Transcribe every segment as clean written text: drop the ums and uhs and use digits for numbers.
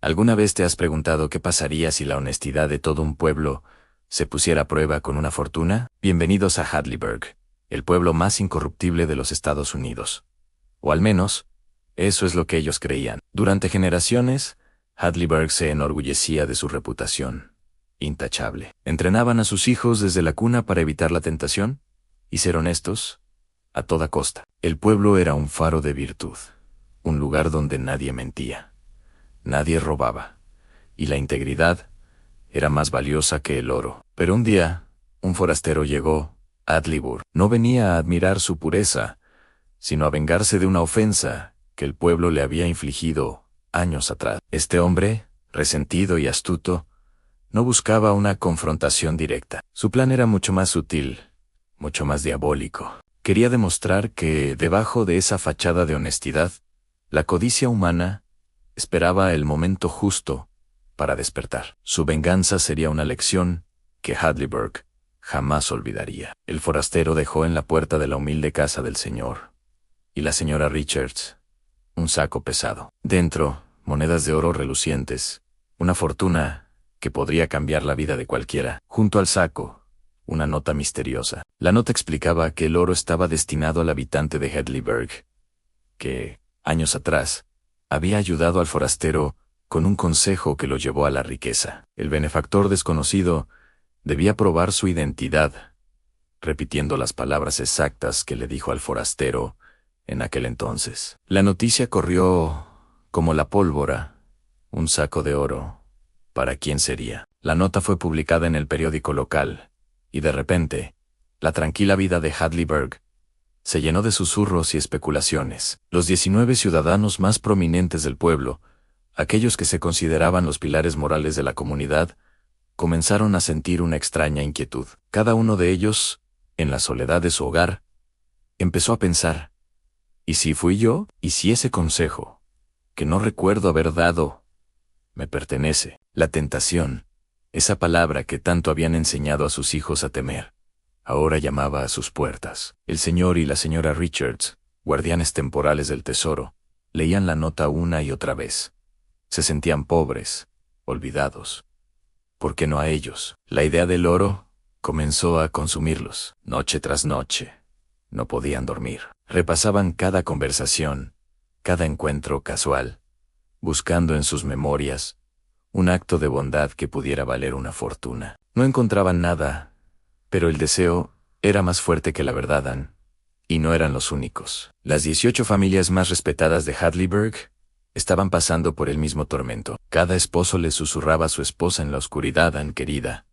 ¿Alguna vez te has preguntado qué pasaría si la honestidad de todo un pueblo se pusiera a prueba con una fortuna? Bienvenidos a Hadleyburg, el pueblo más incorruptible de los Estados Unidos. O al menos, eso es lo que ellos creían. Durante generaciones, Hadleyburg se enorgullecía de su reputación intachable. Entrenaban a sus hijos desde la cuna para evitar la tentación y ser honestos a toda costa. El pueblo era un faro de virtud, un lugar donde nadie mentía, nadie robaba, y la integridad era más valiosa que el oro. Pero un día, un forastero llegó a Hadleyburg. No venía a admirar su pureza, sino a vengarse de una ofensa que el pueblo le había infligido años atrás. Este hombre, resentido y astuto, no buscaba una confrontación directa. Su plan era mucho más sutil, mucho más diabólico. Quería demostrar que, debajo de esa fachada de honestidad, la codicia humana esperaba el momento justo para despertar. Su venganza sería una lección que Hadleyburg jamás olvidaría. El forastero dejó en la puerta de la humilde casa del señor y la señora Richards un saco pesado. Dentro, monedas de oro relucientes, una fortuna que podría cambiar la vida de cualquiera. Junto al saco, una nota misteriosa. La nota explicaba que el oro estaba destinado al habitante de Hadleyburg, que, años atrás, había ayudado al forastero con un consejo que lo llevó a la riqueza. El benefactor desconocido debía probar su identidad, repitiendo las palabras exactas que le dijo al forastero en aquel entonces. La noticia corrió como la pólvora. Un saco de oro. ¿Para quién sería? La nota fue publicada en el periódico local, y de repente, la tranquila vida de Hadleyburg se llenó de susurros y especulaciones. Los 19 ciudadanos más prominentes del pueblo, aquellos que se consideraban los pilares morales de la comunidad, comenzaron a sentir una extraña inquietud. Cada uno de ellos, en la soledad de su hogar, empezó a pensar: ¿y si fui yo? ¿Y si ese consejo, que no recuerdo haber dado, me pertenece? La tentación, esa palabra que tanto habían enseñado a sus hijos a temer, ahora llamaba a sus puertas. El señor y la señora Richards, guardianes temporales del tesoro, leían la nota una y otra vez. Se sentían pobres, olvidados. ¿Por qué no a ellos? La idea del oro comenzó a consumirlos. Noche tras noche, no podían dormir. Repasaban cada conversación, cada encuentro casual, buscando en sus memorias un acto de bondad que pudiera valer una fortuna. No encontraban nada, pero el deseo era más fuerte que la verdad, y no eran los únicos. Las 18 familias más respetadas de Hadleyburg estaban pasando por el mismo tormento. Cada esposo le susurraba a su esposa en la oscuridad: querida,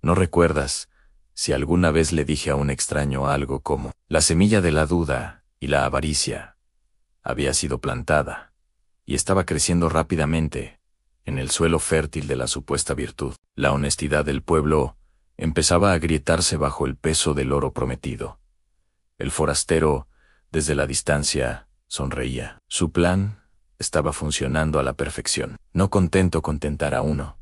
¿no recuerdas si alguna vez le dije a un extraño algo como? La semilla de la duda y la avaricia había sido plantada y estaba creciendo rápidamente en el suelo fértil de la supuesta virtud. La honestidad del pueblo empezaba a agrietarse bajo el peso del oro prometido. El forastero, desde la distancia, sonreía. Su plan estaba funcionando a la perfección. No contento con tentar a uno,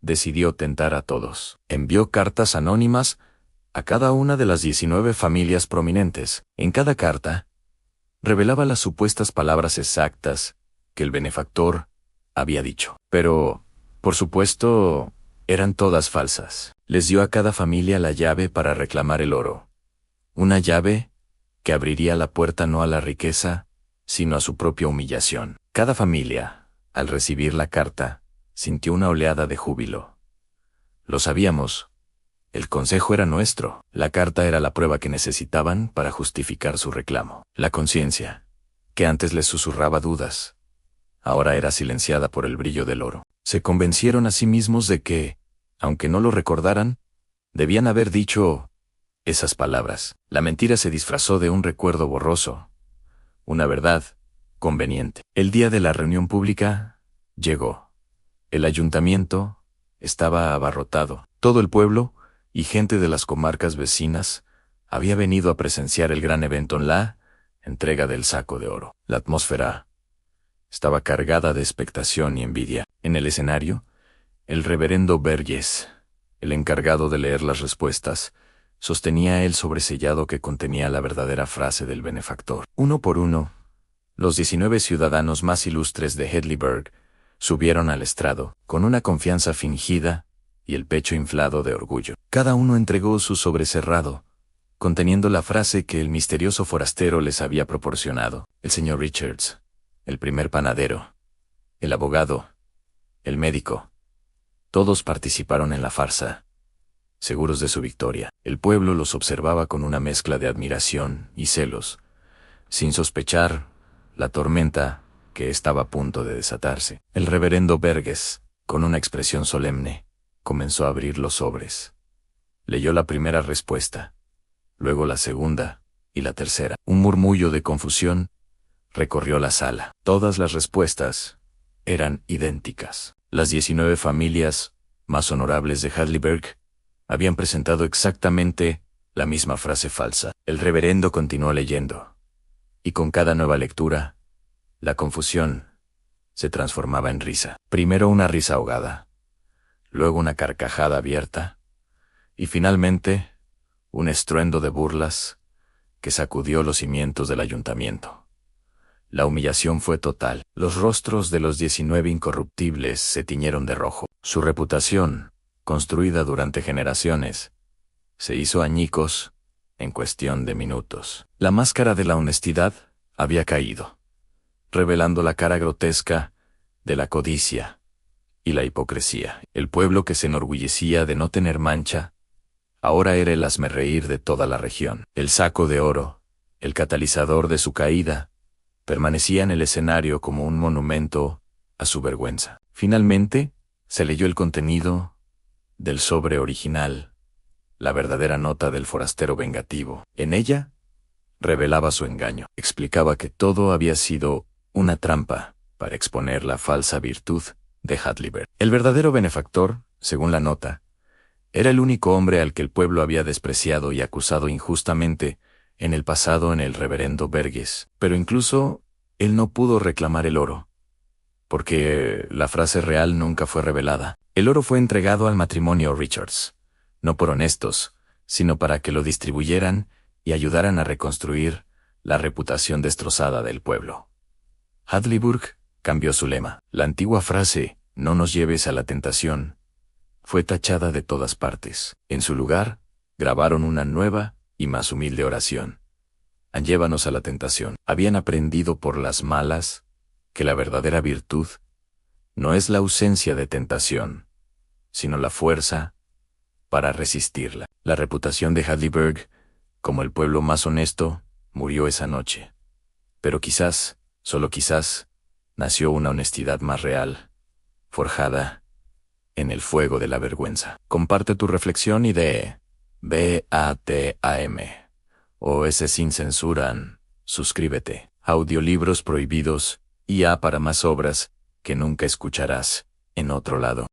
decidió tentar a todos. Envió cartas anónimas a cada una de las 19 familias prominentes. En cada carta, revelaba las supuestas palabras exactas que el benefactor había dicho. Pero, por supuesto, eran todas falsas. Les dio a cada familia la llave para reclamar el oro. Una llave que abriría la puerta no a la riqueza, sino a su propia humillación. Cada familia, al recibir la carta, sintió una oleada de júbilo. Lo sabíamos. El consejo era nuestro. La carta era la prueba que necesitaban para justificar su reclamo. La conciencia, que antes les susurraba dudas, ahora era silenciada por el brillo del oro. Se convencieron a sí mismos de que, aunque no lo recordaran, debían haber dicho esas palabras. La mentira se disfrazó de un recuerdo borroso, una verdad conveniente. El día de la reunión pública llegó. El ayuntamiento estaba abarrotado. Todo el pueblo y gente de las comarcas vecinas había venido a presenciar el gran evento en la entrega del saco de oro. La atmósfera estaba cargada de expectación y envidia. En el escenario, el reverendo Burgess, el encargado de leer las respuestas, sostenía el sobresellado que contenía la verdadera frase del benefactor. Uno por uno, los 19 ciudadanos más ilustres de Hadleyburg Subieron al estrado, con una confianza fingida y el pecho inflado de orgullo. Cada uno entregó su sobre cerrado, conteniendo la frase que el misterioso forastero les había proporcionado. El señor Richards, el primer panadero, el abogado, el médico. Todos participaron en la farsa, seguros de su victoria. El pueblo los observaba con una mezcla de admiración y celos, sin sospechar la tormenta que estaba a punto de desatarse. El reverendo Burgess, con una expresión solemne, comenzó a abrir los sobres. Leyó la primera respuesta, luego la segunda y la tercera. Un murmullo de confusión recorrió la sala. Todas las respuestas eran idénticas. Las 19 familias más honorables de Hadleyburg habían presentado exactamente la misma frase falsa. El reverendo continuó leyendo, y con cada nueva lectura, la confusión se transformaba en risa. Primero una risa ahogada, luego una carcajada abierta, y finalmente un estruendo de burlas que sacudió los cimientos del ayuntamiento. La humillación fue total. Los rostros de los 19 incorruptibles se tiñeron de rojo. Su reputación, construida durante generaciones, se hizo añicos en cuestión de minutos. La máscara de la honestidad había caído, revelando la cara grotesca de la codicia y la hipocresía. El pueblo que se enorgullecía de no tener mancha, ahora era el hazmerreír de toda la región. El saco de oro, el catalizador de su caída, permanecía en el escenario como un monumento a su vergüenza. Finalmente, se leyó el contenido del sobre original, la verdadera nota del forastero vengativo. En ella, revelaba su engaño. Explicaba que todo había sido una trampa para exponer la falsa virtud de Hadleyburg. El verdadero benefactor, según la nota, era el único hombre al que el pueblo había despreciado y acusado injustamente en el pasado en el reverendo Burgess. Pero incluso él no pudo reclamar el oro, porque la frase real nunca fue revelada. El oro fue entregado al matrimonio Richards, no por honestos, sino para que lo distribuyeran y ayudaran a reconstruir la reputación destrozada del pueblo. Hadleyburg cambió su lema. La antigua frase, "no nos lleves a la tentación", fue tachada de todas partes. En su lugar, grabaron una nueva y más humilde oración: "Llévanos a la tentación". Habían aprendido por las malas que la verdadera virtud no es la ausencia de tentación, sino la fuerza para resistirla. La reputación de Hadleyburg, como el pueblo más honesto, murió esa noche. Pero quizás, solo quizás, nació una honestidad más real, forjada en el fuego de la vergüenza. Comparte tu reflexión y de BATAM o S sin censura. Suscríbete. Audiolibros prohibidos, IA para más obras que nunca escucharás en otro lado.